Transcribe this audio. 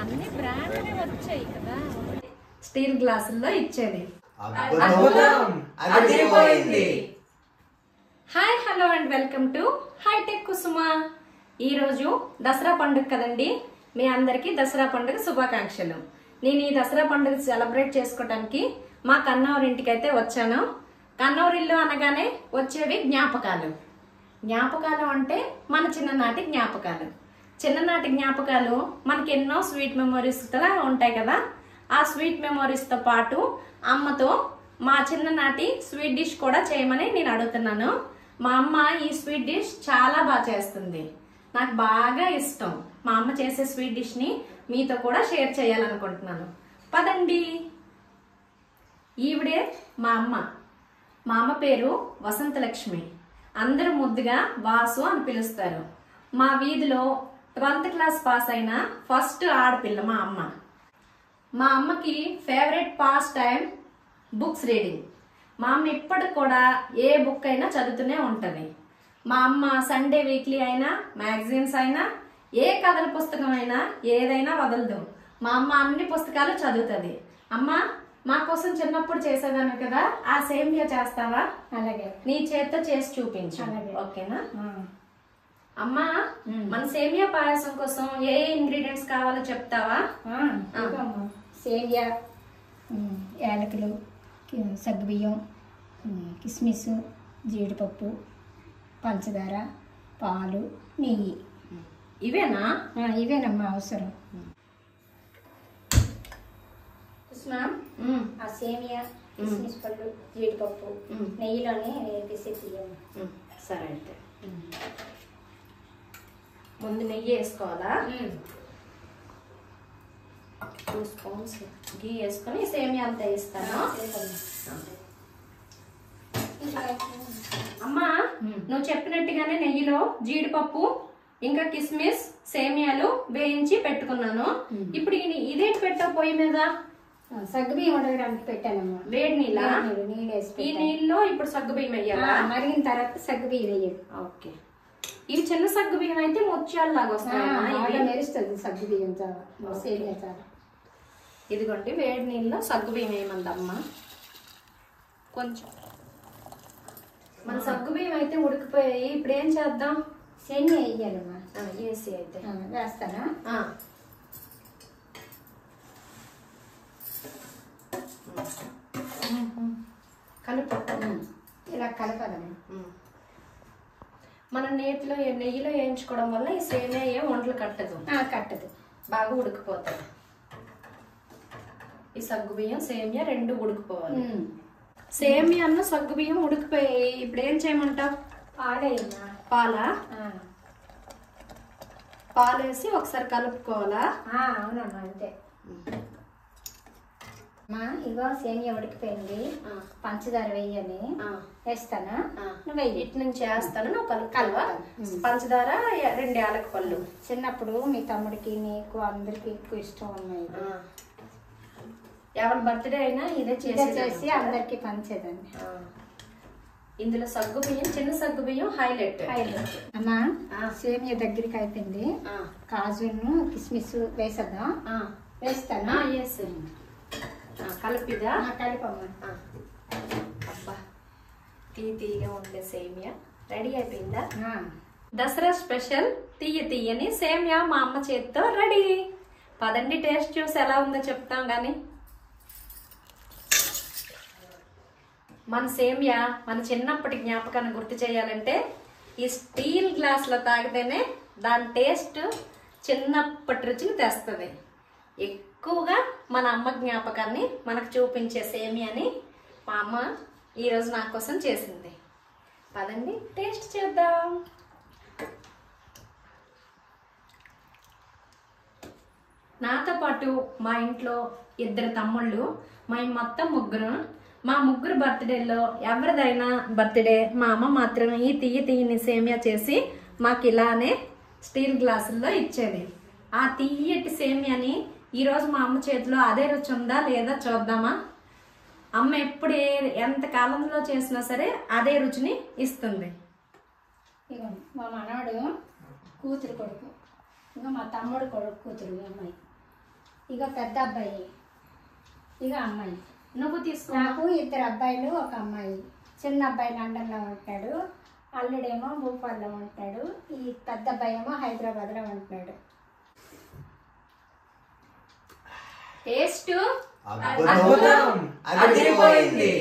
అన్ని బ్రాండ్లే వచ్చాయి కదా. స్టీల్ గ్లాసుల్లో ఇచ్చేది. Hi hello and welcome to Hitech Kusuma. ఈరోజు దసరా పండుగ కదండి. మీ అందరికీ దసరా పండుగ శుభాకాంక్షలు. నేను ఈ దసరా పండుగ సెలబ్రేట్ చేసుకోవడానికి మా కన్నవరింటికి అయితే వచ్చాను. కన్నవరిల్లు అనగానే వచ్చేవి జ్ఞాపకాలు. జ్ఞాపకాలు అంటే మన చిన్ననాటి జ్ఞాపకాలు. చిన్ననాటి జ్ఞాపకాలు మనకి ఎన్నో స్వీట్ మెమొరీస్ ఉంటాయి కదా. ఆ స్వీట్ మెమొరీస్తో పాటు అమ్మతో మా చిన్ననాటి స్వీట్ డిష్ కూడా చేయమని నేను అడుగుతున్నాను. మా అమ్మ ఈ స్వీట్ డిష్ చాలా బాగా చేస్తుంది. నాకు బాగా ఇష్టం. మా అమ్మ చేసే స్వీట్ డిష్ని మీతో కూడా షేర్ చేయాలనుకుంటున్నాను. పదండి. ఈవిడే మా అమ్మ. మా అమ్మ పేరు వసంతలక్ష్మి. అందరూ ముద్దుగా వాసు అని పిలుస్తారు. మా వీధిలో 12th క్లాస్ పాస్ అయిన ఫస్ట్ ఆడపిల్ల మా అమ్మ. మా అమ్మకి favourite pass time books reading. మా అమ్మ ఇప్పటికి కూడా ఏ బుక్ అయినా చదువుతూనే ఉంటుంది. మా అమ్మ సండే వీక్లీ అయినా మ్యాగజైన్స్ అయినా ఏ కథల పుస్తకం అయినా ఏదైనా వదలదు. మా అమ్మ అన్ని పుస్తకాలు చదువుతుంది. అమ్మ మా కోసం చిన్నప్పుడు చేసేదాన్ని కదా, ఆ సేమియా చేస్తావా? అలాగే. నీ చేత్తో చేసి చూపించు. ఓకేనా అమ్మా? మన సేమియా పాయసం కోసం ఏ ఇంగ్రీడియంట్స్ కావాలో చెప్తావా? సేమియా, యాలకులు, సగ్గుబియ్యం, కిస్మిస్, జీడిపప్పు, పంచదార, పాలు, నెయ్యి. ఇవేనా? ఇవేనమ్మా అవసరం. ఆ సేమియా, కిస్మిస్ పళ్ళు, జీడిపప్పు నెయ్యిలోనే వేసి తీయండి. సరే అయితే ముందు నెయ్యి వేసుకోవాలా? 2 స్పూన్స్ గీ వేసుకొని సేమియా అంతా వేస్తాను. అమ్మా నువ్వు చెప్పినట్టుగానే నెయ్యిలో జీడిపప్పు ఇంకా కిస్మిస్ సేమియాలు వేయించి పెట్టుకున్నాను. ఇప్పుడు ఇదేంటి పెట్టావు పొయ్యి మీద? సగ్గుబియ్యం ఉడకడానికి పెట్టానమ్మా. వేడి నీళ్ళు వేసి ఈ నీళ్ళలో ఇప్పుడు సగ్గుబియ్యం వేయాలా? మరిగిన తర్వాత సగ్గుబియ్యం వేయాలి. ఓకే. ఇవి చిన్న సగ్గుబియ్యం అయితే ముత్యాలు లాగా వస్తాయి. మెరుస్తుంది సగ్గుబియ్యం సేమియా చాలా. ఇదిగోండి వేడి నీళ్ళలో సగ్గుబియ్యం వేయమందమ్మా. కొంచెం మన సగ్గుబియ్యం అయితే ఉడికిపోయాయి. ఇప్పుడు ఏం చేద్దాం? సేమియా వేయాలమ్మా. వేసి అయితే వేస్తానా? కలుపు. ఇలా కలపాలమ్మా. మన నెయ్యిలో వేయించుకోవడం వల్ల ఈ సేమియా ఏం వంటలు కట్టదు. కట్టదు, బాగా ఉడికిపోతాయి. ఈ సగ్గుబియ్యం సేమియా రెండు ఉడికిపోవాలి. సేమియా అన్న సగ్గుబియ్యం ఉడికిపోయాయి. ఇప్పుడు ఏం చేయమంటావు? పాలయ్యమ్మా. పాలా? పాలు వేసి ఒకసారి కలుపుకోవాలా? అవునమ్మా అంతే. ఇగో సేమియా ఉడికిపోయింది. పంచదార వేయాలి. వేస్తానా? నువ్వు ఇటు నుంచి వేస్తాను, నువ్వు కలవా. పంచదార 2 యాలక పళ్ళు. చిన్నప్పుడు మీ తమ్ముడికి నీకు అందరికి ఎక్కువ ఇష్టం ఉన్నాయి. ఎవరి బర్త్డే అయినా ఇదే చేసి అందరికి పంచేదండి. ఇందులో సగ్గుబియ్యం, చిన్న సగ్గుబియ్యం హైలైట్. అమ్మా సేమియా దగ్గరికి అయిపోయింది. కాజును కిస్మిస్ వేసేద్దాం. వేస్తానా? వేసి కలిపిదా? కలిపమ్మా. అబ్బా తీయగా ఉండే సేమియా రెడీ అయిపోయిందా? దసరా స్పెషల్ తీయని సేమియా మా అమ్మ చేతితో రెడీ. పదండి టేస్ట్ చూసి ఎలా ఉందో చెప్తాం గాని. మన సేమియా మన చిన్నప్పటి జ్ఞాపకాన్ని గుర్తు చేయాలంటే ఈ స్టీల్ గ్లాసులో తాగితేనే దాని టేస్ట్ చిన్నప్పటి రుచిని తెస్తుంది. ఎక్కువగా మన అమ్మ జ్ఞాపకాన్ని మనకు చూపించే సేమియాని మా అమ్మ ఈరోజు నా కోసం చేసింది. పదండి టేస్ట్ చేద్దాం. నాతో పాటు మా ఇంట్లో 2 తమ్ముళ్ళు, మేము మొత్తం 3. మా 3 బర్త్డేలో ఎవరిదైనా బర్త్డే మా అమ్మ మాత్రం ఈ తీయని సేమియా చేసి మాకు ఇలానే స్టీల్ గ్లాసుల్లో ఇచ్చేది. ఆ తీయటి సేమియాని ఈరోజు మా అమ్మ చేతిలో అదే రుచి ఉందా లేదా చూద్దామా? అమ్మ ఎప్పుడు ఎంత కాలంలో చేసినా సరే అదే రుచిని ఇస్తుంది. మా మనవడు కూతురు కొడుకు, ఇంకా మా తమ్ముడు కొడుకు కూతురు అమ్మాయి. ఇక పెద్ద అబ్బాయి, ఇక అమ్మాయి. నువ్వు తీసుకో. నాకు 2 అబ్బాయిలు 1 అమ్మాయి. చిన్న అబ్బాయి లండన్లో ఉంటాడు, అల్లుడేమో భూపాల్లో ఉంటాడు, ఈ పెద్ద అబ్బాయి ఏమో హైదరాబాద్లో ఉంటున్నాడు. టేస్ట్ అద్భుతం, అదిరిపోయింది.